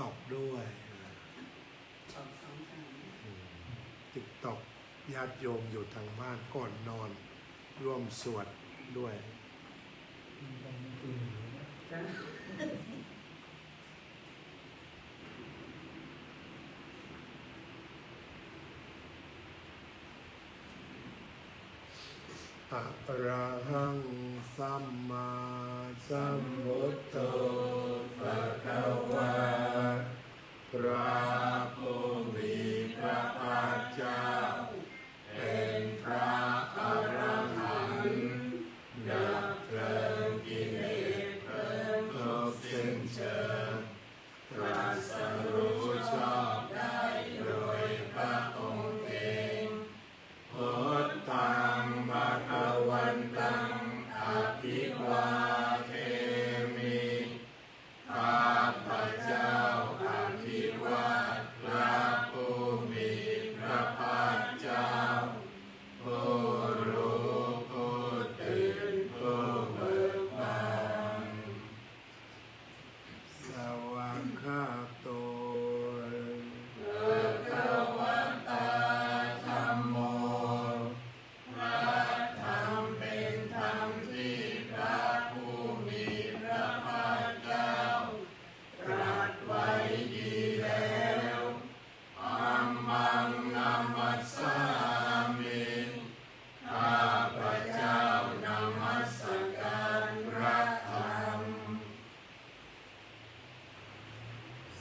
ตอกด้วยติ๊กตอกญาติโยมอยู่ทางบ้านก่อนนอนร่วมสวดด้วยอะระหังสัมมาสัมพุทโธภะคะวะพระผู้มีพระภาคเจ้าเป็นพระอรหันต์ดับเพลิงกิเลสเพลิงทุกข์สิ้นเชิงตรัสรู้ชอบได้โดยพระองค์เองพุทธังภวันตังอภิวาเทมิข้าพเจ้าอภิวาทพระผู้มีพระภาคเจ้าผู้รู้ผู้ตื่นผู้เบิกบานสวากขาโตภะคะวะตาธัมโมพระธรรมเป็นธรรมที่พระผู้มีพระภาคเจ้าตรัสไว้ดีแล้วธัมมังนัมมัสสามิข้าพเจ้านมัสการพระธรรม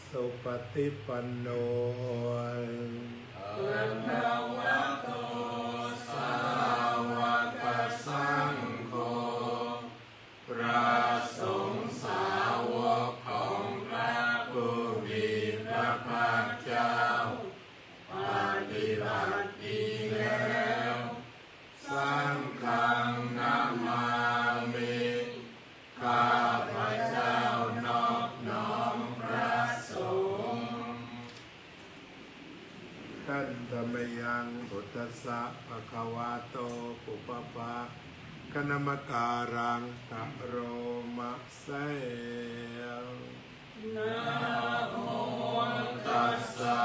สุปฏิปันโนภะคะวะโตสาวกสังโฆพระสงฆ์สาวกของพระผู้มีพระภาคเจ้าปฏิบัติดีแล้วสังฆังนะมามิข้าพเจ้านอบน้อมพระสงฆ์ท่านธรรมยังพุทธัสสะภะคะวะโตปุปปะคณมการังตะโรมะเสนะโมตัสสะ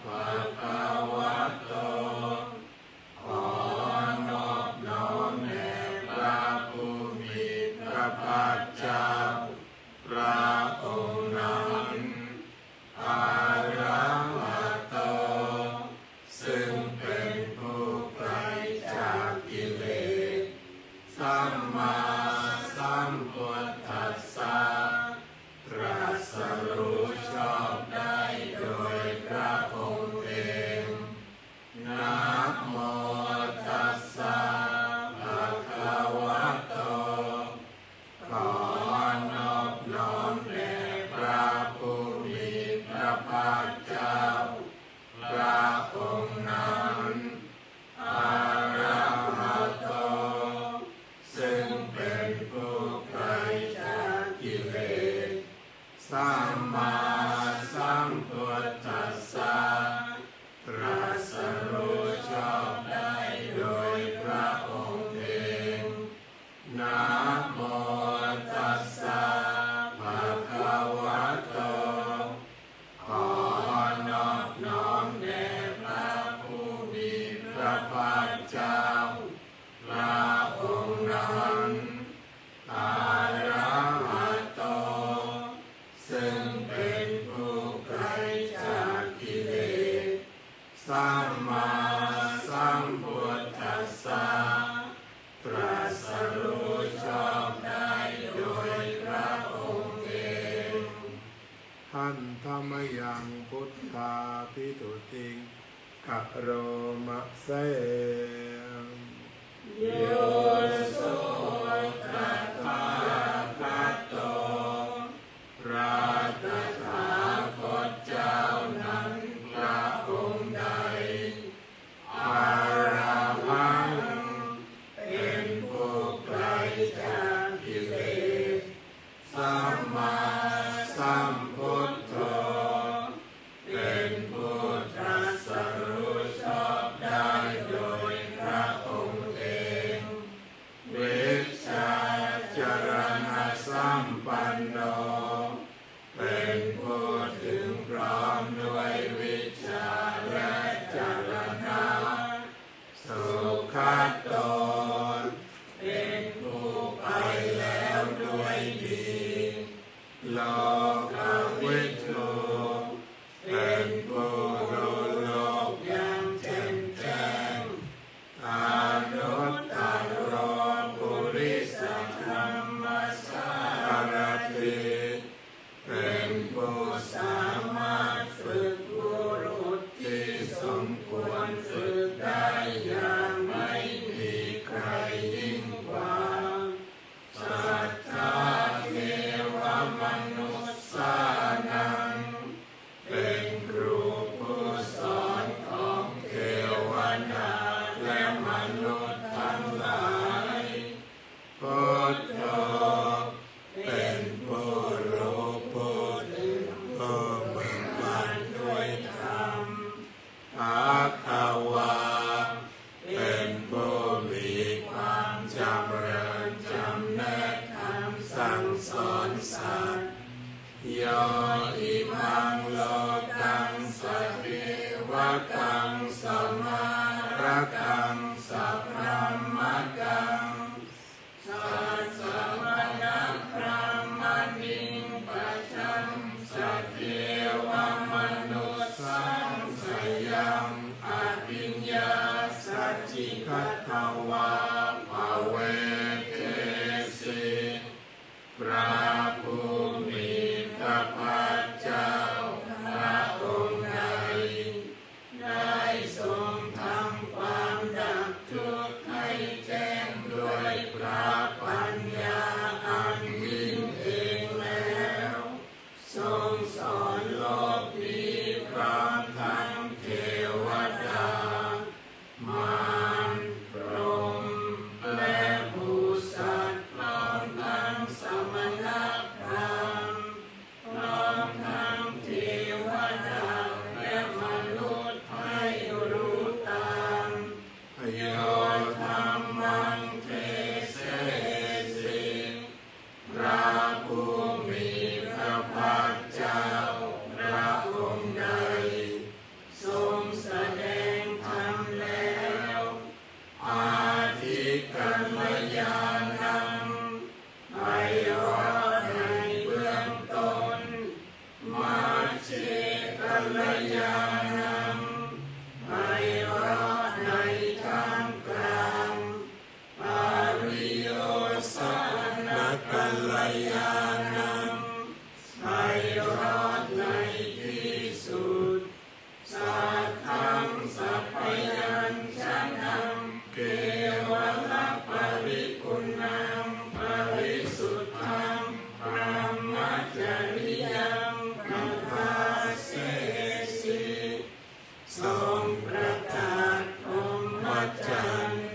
ภะคะวะโตขอนอบน้อมแด่พระผู้มีพระภาคเจ้าพระองค์นั้นอะระหะโตซึ่งเป็นผู้ไกลจากกิเลสสัมมาสัมพุทธัสสะตรัสรู้ชอบได้โดยพระองค์เองนะโมตัสสะภะคะวะโตขอนอบน้อมแด่พระผู้มีพระภาคเจ้าพระองค์นั้นอะระหะโตซึ่งเป็นผู้ไกลจากกิเลสสัมมาสัมพุทธัสสะตรัสรู้ชอบได้โดยพระองค์เองนะโมตัสสะภะคะวะโตขอนอบน้อมแด่พระผู้มีพระภาคเจ้าพระองค์นั้นอะระหะโตซึ่งเป็นผู้ไกลจากกิเลสสัมมาสัมพุทธัสสะตรัสรู้ชอบได้โดยพระองค์เองหันธรรมยังพุทธาภิตุติงกะโรมะเสโยโสตัสสะภะโตพระตถาคตเจ้านั้นพระองค์ใดอะระหังเป็นผู้ไกลจากกิเลสสัมมาสัมพุทโธเป็นผู้ตรัสรู้ชอบได้โดยพระองค์เอง เว ถึงพร้อมด้วยวิชาและจรณะสุขัตโตเป็นผู้ไปแล้วด้วยดีโลกวิทูเป็นผู้รู้โลกอย่างแจ่มแจ้งอนุตตรปุริสธรรมสารถิเป็นผู้สามารถฝึกบุรุษที่สมควรฝึกได้อย่างไม่มีใครยิ่งกว่าสัทธาเทวมนุษย์สานังเป็นครูผู้สอนของเทวดาและมนุษย์ทั้งหลายพุทโธเป็นผู้รู้ผู้ตื่นผู้เบิกบานด้วยธรรมภควาเป็นผู้มีความจำเริญจำแนกคำสั่งสอนสัตว์โยอิมังโลกังสติวกังสมาระกังสัพพะมะกังสัสสะมะนะพระมณิงปัจจังสเทวมนุสสังสยังอภิญญาสัจจิกัตถวาภเวเกสิพระผู้มีพระภาคเจ้าพระองค์ใดได้ทรงทำความดับทุกข์ให้แจ้งด้วยพระปัญญาอันยิ่งเองแล้วทรงสอนโลกนี้พร้อมทั้งเทวดามารพรหมและผู้สัตว์พร้อมทั้งสมณพราหมณ์พร้อมทั้งเทวดาและมนุษย์ให้รู้ตามโยธรรมังเทเสสิพระผู้มีพระภาคเจ้าพระองค์ใดทรงแสดงธรรมแล้วอาทิกัลยานังไพเราะในเบื้องต้นมัชฌิกัลยานังไพเราะในท่ามกลางปริโยสนกัลยานังไพเราะในที่สุดสัทธังสัพพยัญชนะเกวะปริปุณังปริสุทธังพระมัจจริยังประภาเสสิทรงประกาศพรหมจรรย์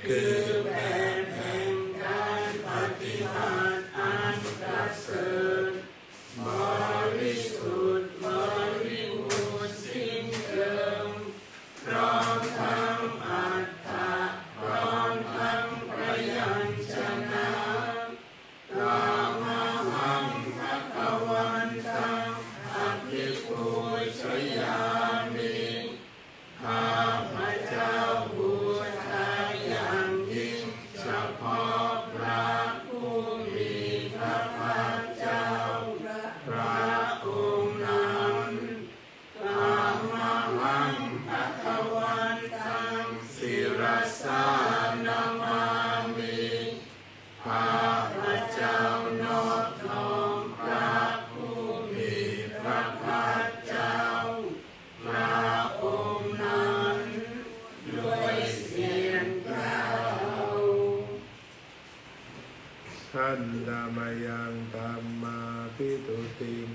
คือแบบแห่งการปฏิบัติอันประเสริฐบริสุทธิ์บริบูรณ์สิ้นเชิงพร้อมทั้งอัตถะพร้อมทั้งพยัญชนะกามหังภวันตังอภิปูชยามิข้าพเจ้าบูชาอย่างยิ่งเฉพาะพระผู้มีพระภาคเจ้าพระองค์นั้นกามหังภวันตังศิรสานามามิข้าพเจ้านอบน้อมพระผู้มีพระภาคเจ้าพระองค์นั้นด้วยเสียงกล่าวขันธมยังธัมมาภิทุติง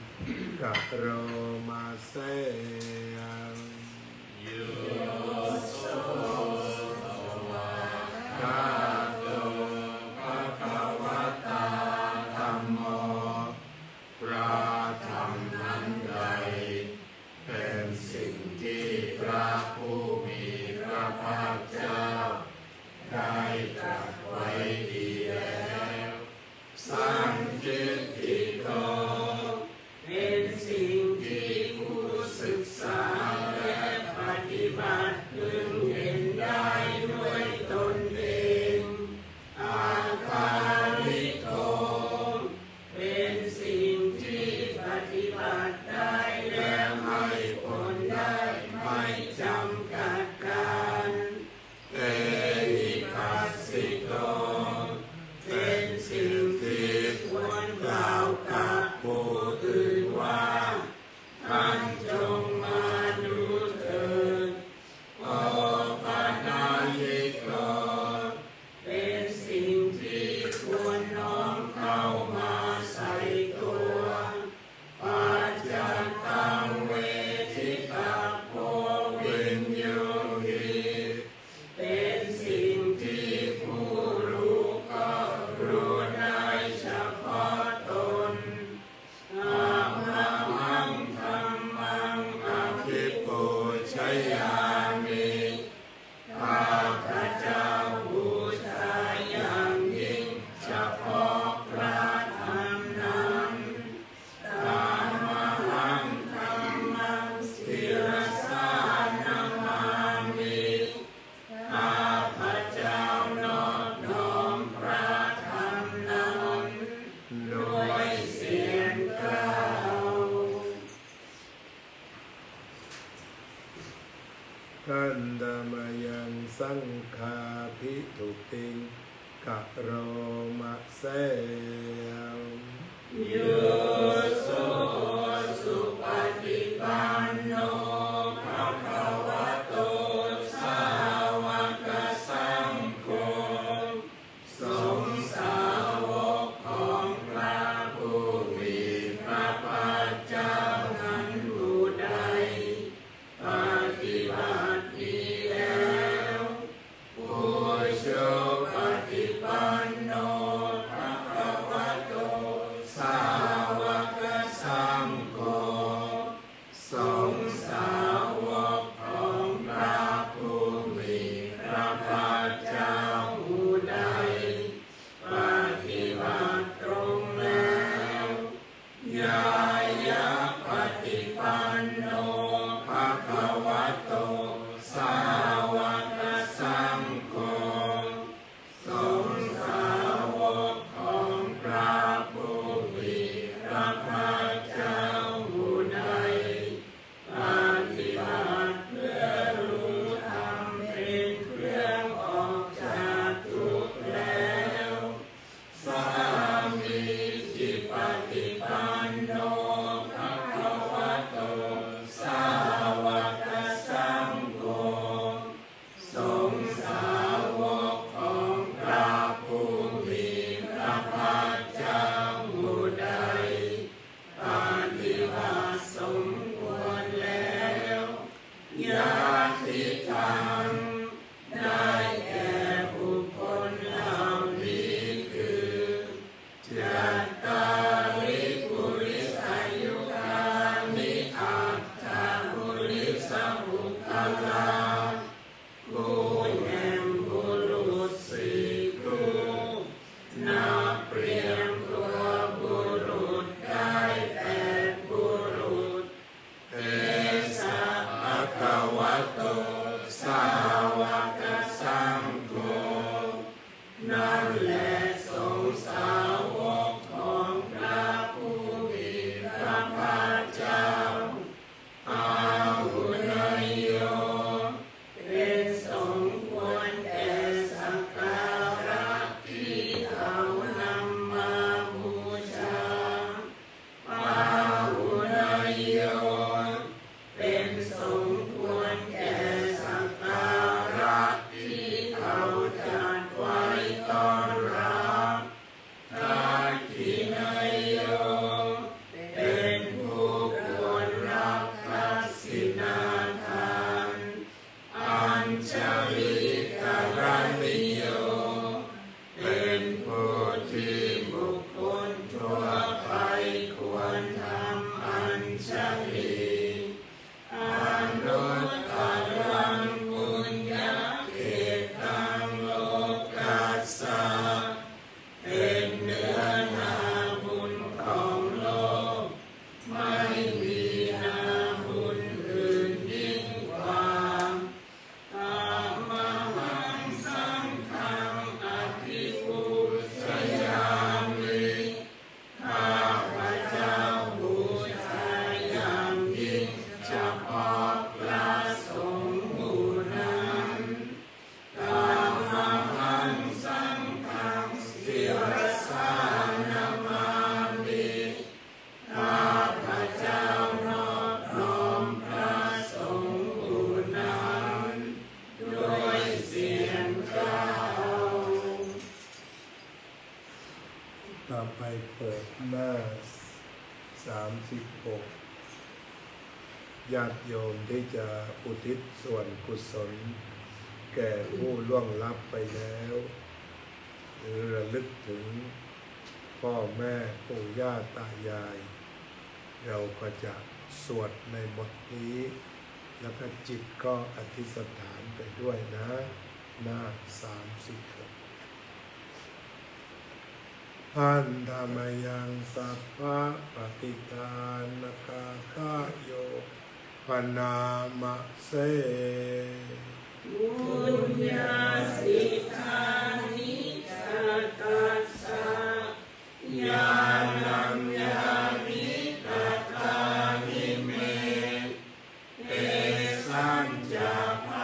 กัปโรมาเสยังโยโสภะคะโตภะคะวะตาธัมโมพระธรรมนั้นใดเป็นสิ่งที่พระผู้มีพระภาคเจ้าได้ตรัสไว้ดีแล้วสังฆิติโกเป็นสิ่ง ขันธมยังสังฆาภิทุติงกะโรมะเสยโยโสสุปฏิปันโนภะคะวะโตสาวกสังโฆสงฆ์สาวกของพระผู้มีพระภาคเจ้านั้นผู้ใดปฏิบัติดีแล้วผู้โชปฏิปันโนภะคะวะโตสาวกสังโฆสงฆ์สาวกของพระผู้มีพระภาคเจ้าผู้ใดปฏิบัติตรงแล้วญายะปฏิปันโนภะคะวะโตสาวกสังโฆสงฆ์สาวกของพระผู้มีพระภาคเจ้าผู้ใดปฏิบัติเพื่อรู้ธรรมเป็นเครื่องออกจากทุกข์แล้วสามีจิปฏิปันโนภะคะวะโตสาวกสังโฆสงฆ์สาวกของพระผู้มีพระภาคเจ้าผู้ใดปฏิบัติสมควรแล้วญาติธรรมได้แก่บุคคลเหล่านี้คือจัตตาริปุริสายุคานิอัตถปุริสบุคคลาผู้แห่งบุรุษสี่ผู้นับเปรียบตัวบุรุษได้แต่บุรุษเทสะภะคะวะโตสาวกสังโฆนั่นแหละสงฆ์สาวกของพระผู้มีพระภาคเจ้าอาหุเนยโยเป็นสมควรแก่สักการะที่เขานำมาบูชาอาหุเนยโยเป็นสมควรแก่สักการะที่เขาจัดไว้ต้อนรับทักขิเนยโยเป็นผู้ควรรับทักษิณาทานอัญชลิกรณิโยเป็นผู้ที่บุคคลทั่วไปควรทำอัญชลีอนุตตรังปุญญเขตังโลกัสสะเป็นเนื้อนาบุญของโลกไม่มีนาบุญอื่นยิ่งกว่าธัมมังสังฆังอภิปูชยามิข้าพเจ้าบูชาอย่างยิ่งเฉพาะพระสงฆ์หมู่นั้นธัมมังสังฆังศิรสานามามิข้าพเจ้านอบน้อมพระสงฆ์หมู่นั้นด้วยเสียงกล่าวต่อไปเปิดหน้า36ญาติโยมที่จะอุทิศส่วนกุศลแก่ผู้ล่วงลับไปแล้วหรือระลึกถึงพ่อแม่ปู่ย่าตายาย เราก็จะสวดในบทนี้ แล้วก็จิตก็อธิษฐานไปด้วยนะหน้า36พันธมยังสัพพะปฏิทานกาคาโยปนามะเสบุญญาสิทานิจัตตัสสะญาณัญญามิกัตตานิเมเตสัญจาภา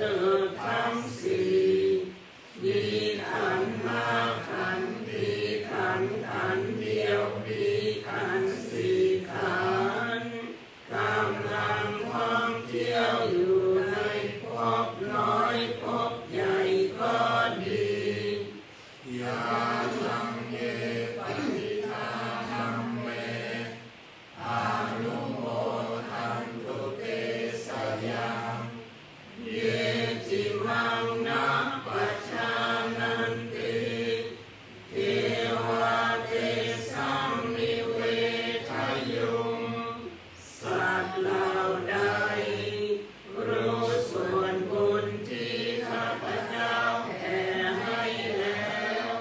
อทั้งสี่มีขันธ์ห้าขันธ์มีขันธ์เดียวมีขันธ์สี่ขันธ์กำลังท่องเที่ยวอยู่ในภพน้อยภพใหญ่ก็ดียาลังเยปฏิทานัมเมอานุโมทันตุเตสยังเยจิมังนะปัจจานันติเทวะเตสังนิเวทยุงสัตว์เหล่าใดรู้ส่วนบุญที่ข้าพเจ้าแผ่ให้แล้ว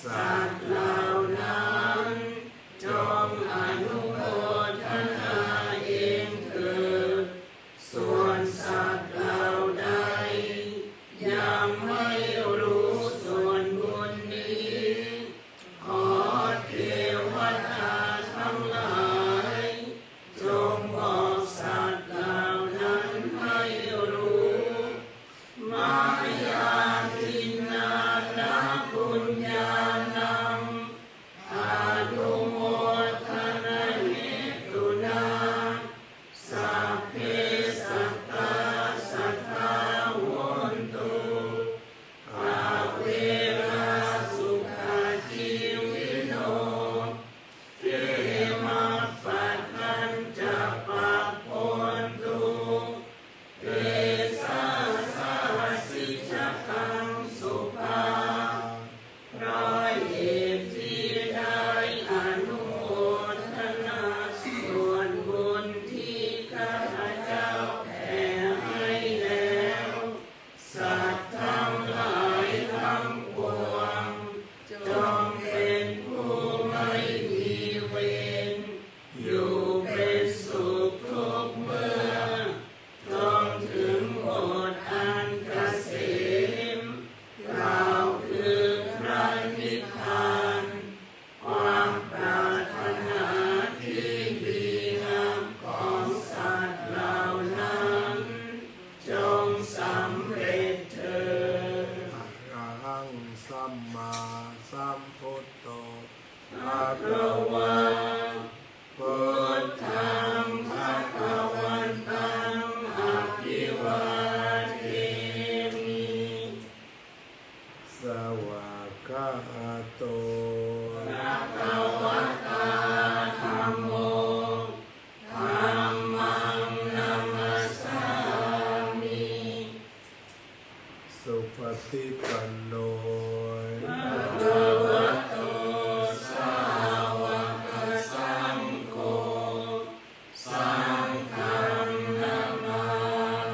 สัตว์เหล่านั้นจงอนุโมทนาเองเถิดส่วนสัตว์เหล่าใดยังไม่รู้ส่วนบุญนี้ขอเทวดาทั้งหลายจงบอกสัตว์เหล่านั้นให้รู้มายาทินนานะปุญญานังอานุโมทนาเหตุนาสัพเพสัตตาสัทธาโหนตุอาเวราสุขาชีวิโนเทมาปัตตัญจะปะโพนตุเตสาสาสิจกังสุภาร้อยเอกที่ได้อนุโมทนาส่วนบุญที่ข้าพเจ้าแผ่ให้แล้วสัตว์ทั้งหลายทั้งปวงจงเป็นผู้ไม่มีเวรอยู่เป็นสุขทุกเมื่อจงถึงโอษฐ์อันเกษมกล่าวคือพระนิพพานความปรารถนาที่ดีงามของสัตว์เหล่านั้นจงสำเร็จเถิดอะระหังสัมมาสัมพุทโธภะคะวะพุทธังภะคะวันตังอะภิวาเทมิสวากขาโตภะคะวะตาธัมโมธัมมังนัมมัสสามิสุปฏิปันโนภะคะวะโตสาวกสังโฆสังฆังนามา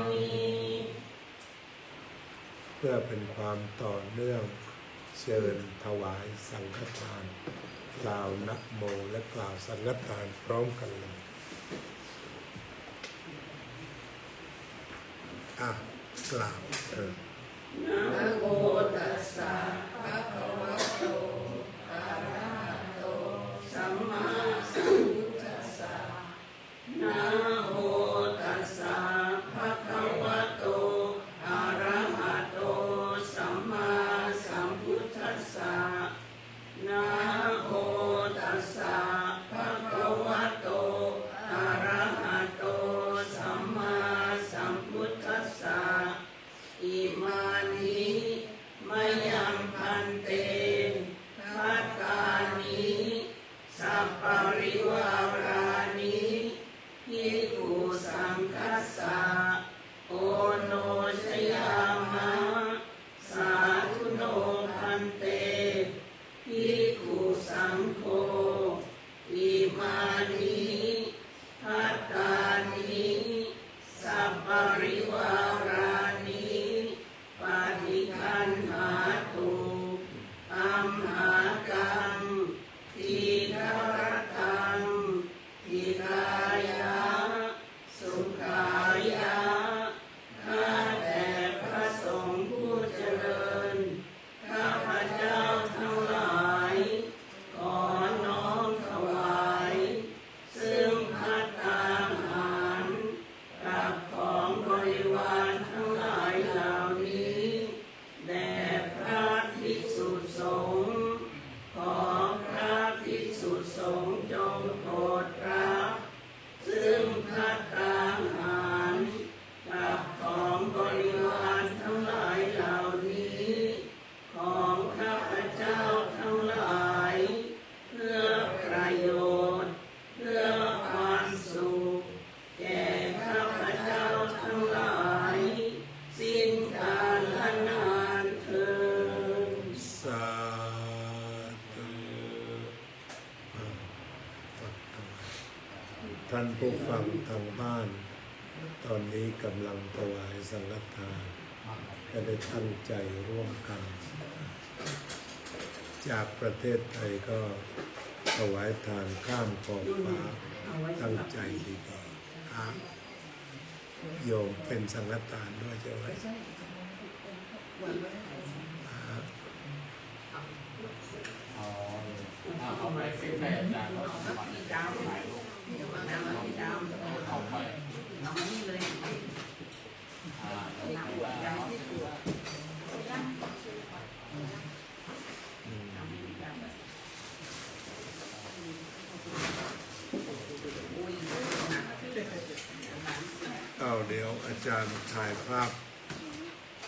มิ เพื่อเป็นความต่อเนื่องเชิญถวายสังฆทานกล่าวนะโมและกล่าวสังฆทานพร้อมกันเลยกล่าวนะโมตัสสะภะคะวะโตอะระหะโตสัมมาสัมพุทธัสสะนะโมตัสสะภะคะวะโตอะระหะโตสัมมาสัมพุทธัสสะนะโมตัสสะภะคะวะโตอะระหะโตสัมมาสัมพุทธัสสะอิมานิมะยังพันเต ผู้ฟังทางบ้าน ตอนนี้กำลังถวายสังฆทานก็ได้ตั้งใจร่วมกัน จากประเทศไทยก็ถวายทานข้ามขอบฟ้าตั้งใจดีๆครับโยมเป็นสังฆทานด้วยใช่ไหมเอาไปเส้นแม่อาจารย์เราทำที่ดาวถ่ายรูปเอาไปเอานี่เลยเดี๋ยวอาจารย์ถ่ายภาพ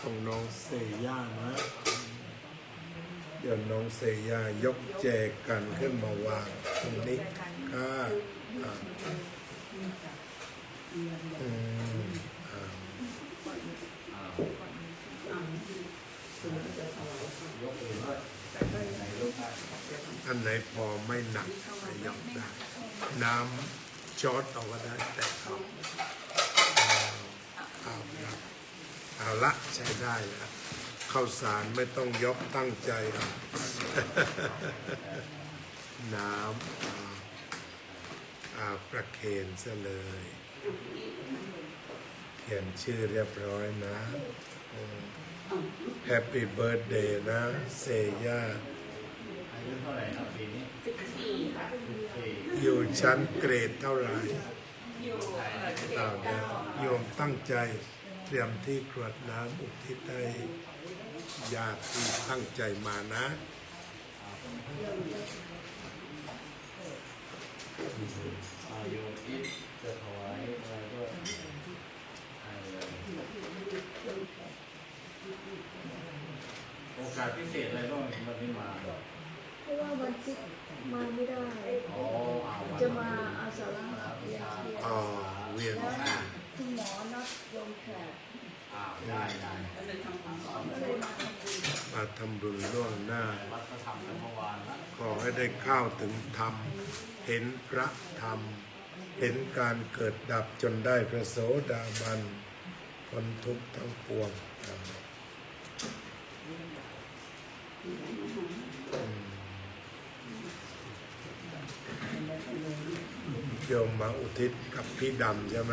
ของน้องเซย่านะ เดี๋ยวน้องเซย่ายกแจกันขึ้นมาวางตรงนี้ค่ะอันไหนพอไม่หนักก็ยกได้น้ำช็อตเอาก็ได้แต่เอาละใช้ได้แล้วข้าวสารไม่ต้องยกตั้งใจน้ำประเคนซะเลยเขียนชื่อเรียบร้อยนะ Happy Birthday นะเซย่าอายุเท่าไหร่ครับปีนี้14ค่ะอยู่ชั้นเกรดเท่าไหร่โยมตั้งใจเตรียมที่กรวดน้ำอุทิศให้ญาติที่ตั้งใจมานะโยมอิฐจะถวายอะไรด้วยโอกาสพิเศษอะไรบ้างวันนี้มาเพราะว่าวันศุกร์มาไม่ได้จะมาอาสาฬหะเวียนเทียนเวียนคุณหมอนัดโยมแขกได้ก็เลยมาทำบุญล่วงหน้าวัดพระธรรมเมื่อวานนะขอให้ได้เข้าถึงธรรมเห็นพระธรรมเห็นการเกิดดับจนได้พระโสดาบันพ้นทุกข์ทั้งปวงโยมมาอุทิศกับพี่ดำใช่ไหม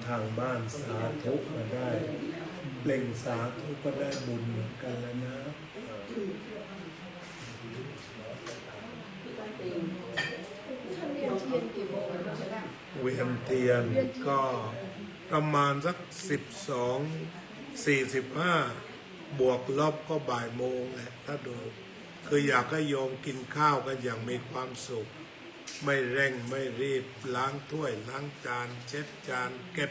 ทางบ้านสาธุก็ได้เปล่งสาธุก็ได้บุญเหมือนกันแล้วนะเวียนเทียนก็ประมาณสัก12:45บวกลบก็บ่ายโมงแหละถ้าดูคืออยากให้โยมกินข้าวกันอย่างมีความสุขไม่เร่งไม่รีบล้างถ้วยล้างจานเช็ดจานเก็บ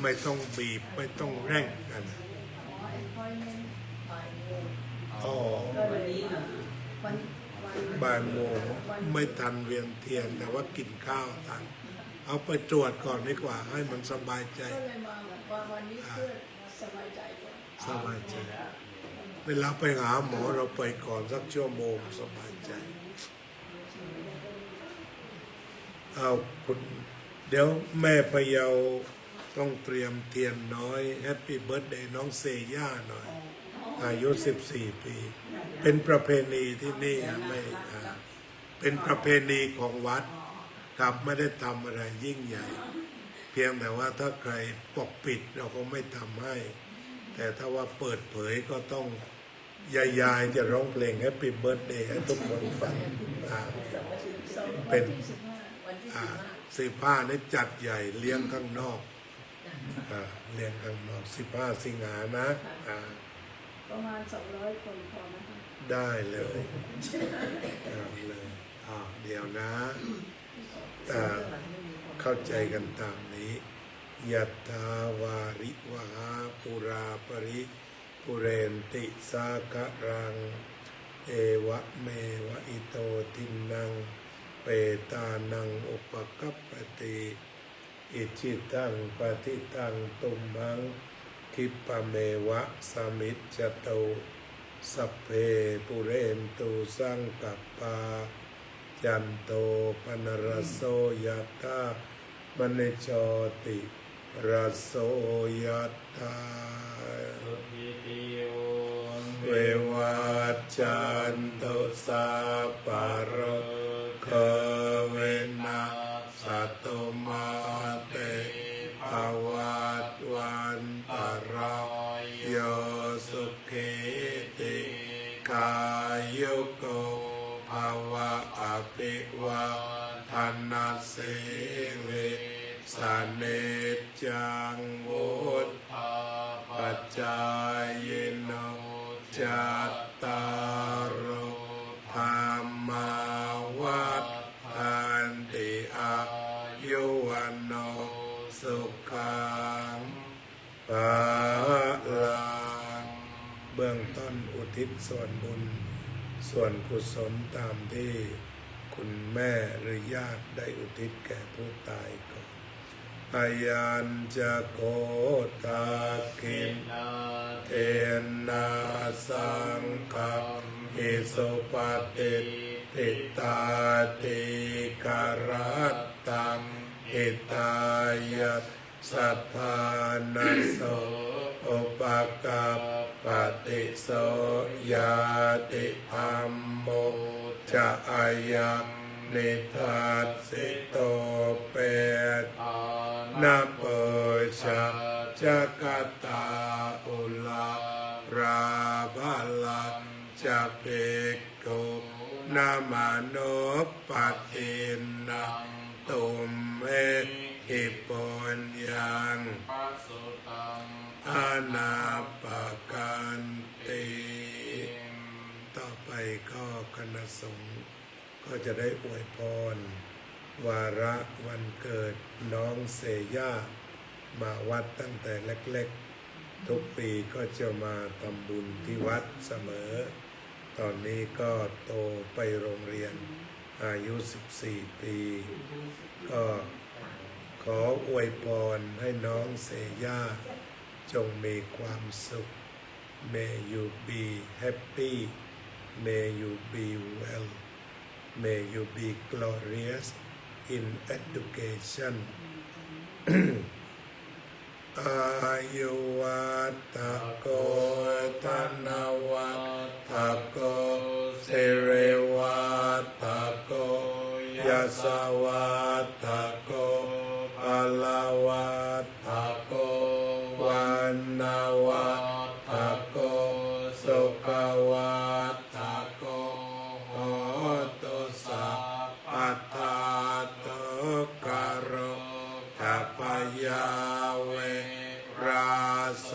ไม่ต้องบีบไม่ต้องเร่งกันบ่ายโมงไม่ทันเวียนเทียนแต่ว่ากินข้าวทันเอาไปตรวจก่อนดีกว่าให้มันสบายใจก็เลยมาวันนี้เพื่อสบายใจสบายใจเวลาไปหาหมอเราไปก่อนสักชั่วโมงสบายใจเอาคุณเดี๋ยวแม่พะเยาต้องเตรียมเทียนน้อยแฮปปี้เบิร์ธเดย์น้องเซย่าหน่อยอายุ14 ปีเป็นประเพณีที่นี่ไม่เป็นประเพณีของวัดครับไม่ได้ทำอะไรยิ่งใหญ่เพียงแต่ว่าถ้าใครปกปิดเราก็ไม่ทำให้แต่ถ้าว่าเปิดเผยก็ต้องยายจะร้องเพลงแฮปปี้เบิร์ธเดย์ให้ทุกคนฟังเป็น15นี่จัดใหญ่เลี้ยงข้างนอกเลี้ยงข้างนอก15 สิงหานะประมาณ200 คนพอนะคะได้เลยเดี๋ยวนะเข้าใจกันตามนี้ยัตถาวาริวหาปุราปริปุเรนติสาครัง เอวะเมวะอิโตทินังเปตานังอุปกัปปติอิจิตังปฏิตังตุมหังคิปะเมวะสมิจจโตสัพเพปุเรนตุสังกัปปาจันโตปนรสโสยถามณิโชติรสโสยถาเววัจจันตุสัพพะโรโควินาศตุมาเตภวัตวันตรายโยสุขิติกายุโกภวะอภิวาทนาสิริสเนจังวุฒาปัจจายโนจัตตารโอธรรมาวัฏฏันติอายุวันโนสุขังภะลังเบื้องต้นอุทิศส่วนบุญส่วนกุศลตามที่คุณแม่หรือญาติได้อุทิศแก่ผู้ตายก่อนอายัญจะโกตาคินเทนะสังฆัมหิสุปฏิทิตาติการัตตังหิตายะสัทธานัสโสอุปกัปปติโสยาติธัมโมจะอายังนิทัสสิโตเปตนะโปชะจักตาอุลาราภลังจะเปกโกนามานุปตินังตุมเมหิปุญญังอานาปกันติต่อไปก็คณะสงฆ์ก็จะได้อวยพรวาระวันเกิดน้องเซย่ามาวัดตั้งแต่เล็กๆทุกปีก็จะมาทำบุญที่วัดเสมอตอนนี้ก็โตไปโรงเรียนอายุ14 ปีก็ขออวยพรให้น้องเซย่าจงมีความสุข May you be happy May you be well May you be glorious in education อายุวัตโกธนวัตโกสิริวัตโกยศวัตโกพลวัตโกวันนาวัตโกสุขวัตโกโหตุสัพพทาตุกโรทัพยาเวราโส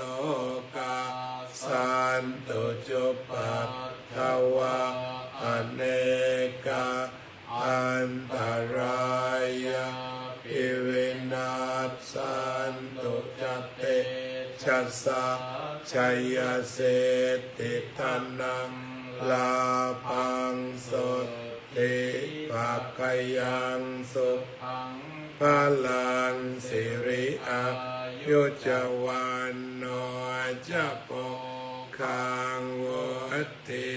กาสันตุจุปัฏฐวะอเนกาอันตรายาภิวินาศสันตุจเตชัสสะชัยเสติธนังลาภังสุติภาคยังสุขังพลังสิริอายุจวันโนจะโปคังวัตติ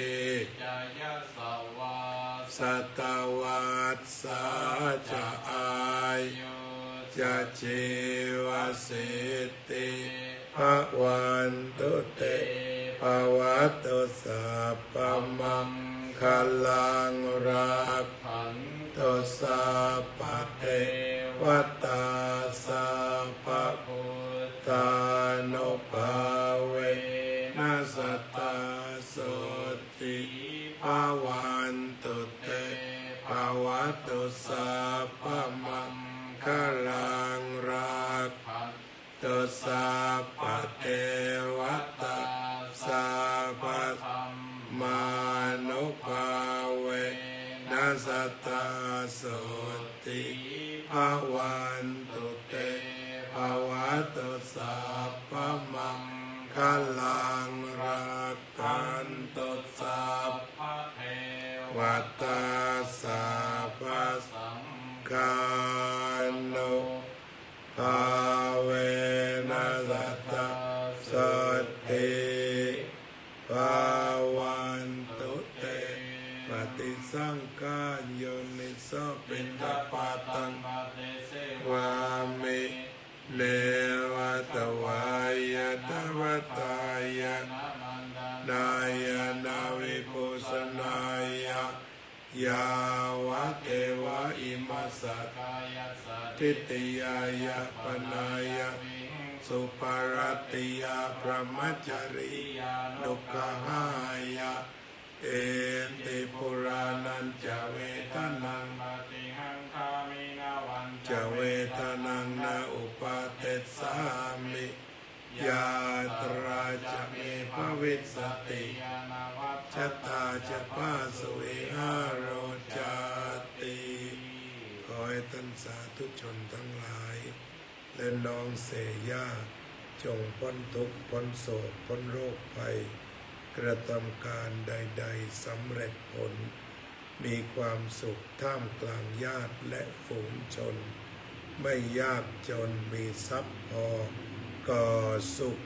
สัตวัสสะจะอายุจะชีวสิทธิภวันตุเตภวัตุสัพพมังคลังรักขันตุสัพพเทวตาสัพพพุทธานุภาเวนัสสตาโสติภวันตุเตภวัตุสัพพมังคลังรักขันตุสัพพเทวตาสัพพธัมมานุภาเวนัสสตาโสติภวันตุเตภวัตุสัพพมังคลังรักขันตุสัพพ เนวตวายะตวตายะนายนาวิปุสนายะยาวะเทวะอิมัสสะทิฏฐิยายะปนายะสุปารติยาพระมัจจริดุขหายะเอติปุรานันจะเวทนังจะเวทนังนาอุปาเทสามิยาตราจะเมภวิสสติชะตาจะปาสุเอหโรจาติขอให้ท่านสาธุชนทั้งหลายและน้องเสย่าจงพ้นทุกข์พ้นโศกพ้นโรคภัยกระทำการใดๆสำเร็จผลมีความสุขท่ามกลางญาติและฝูงชนไม่ยากจนมีทรัพย์พอก่อสุข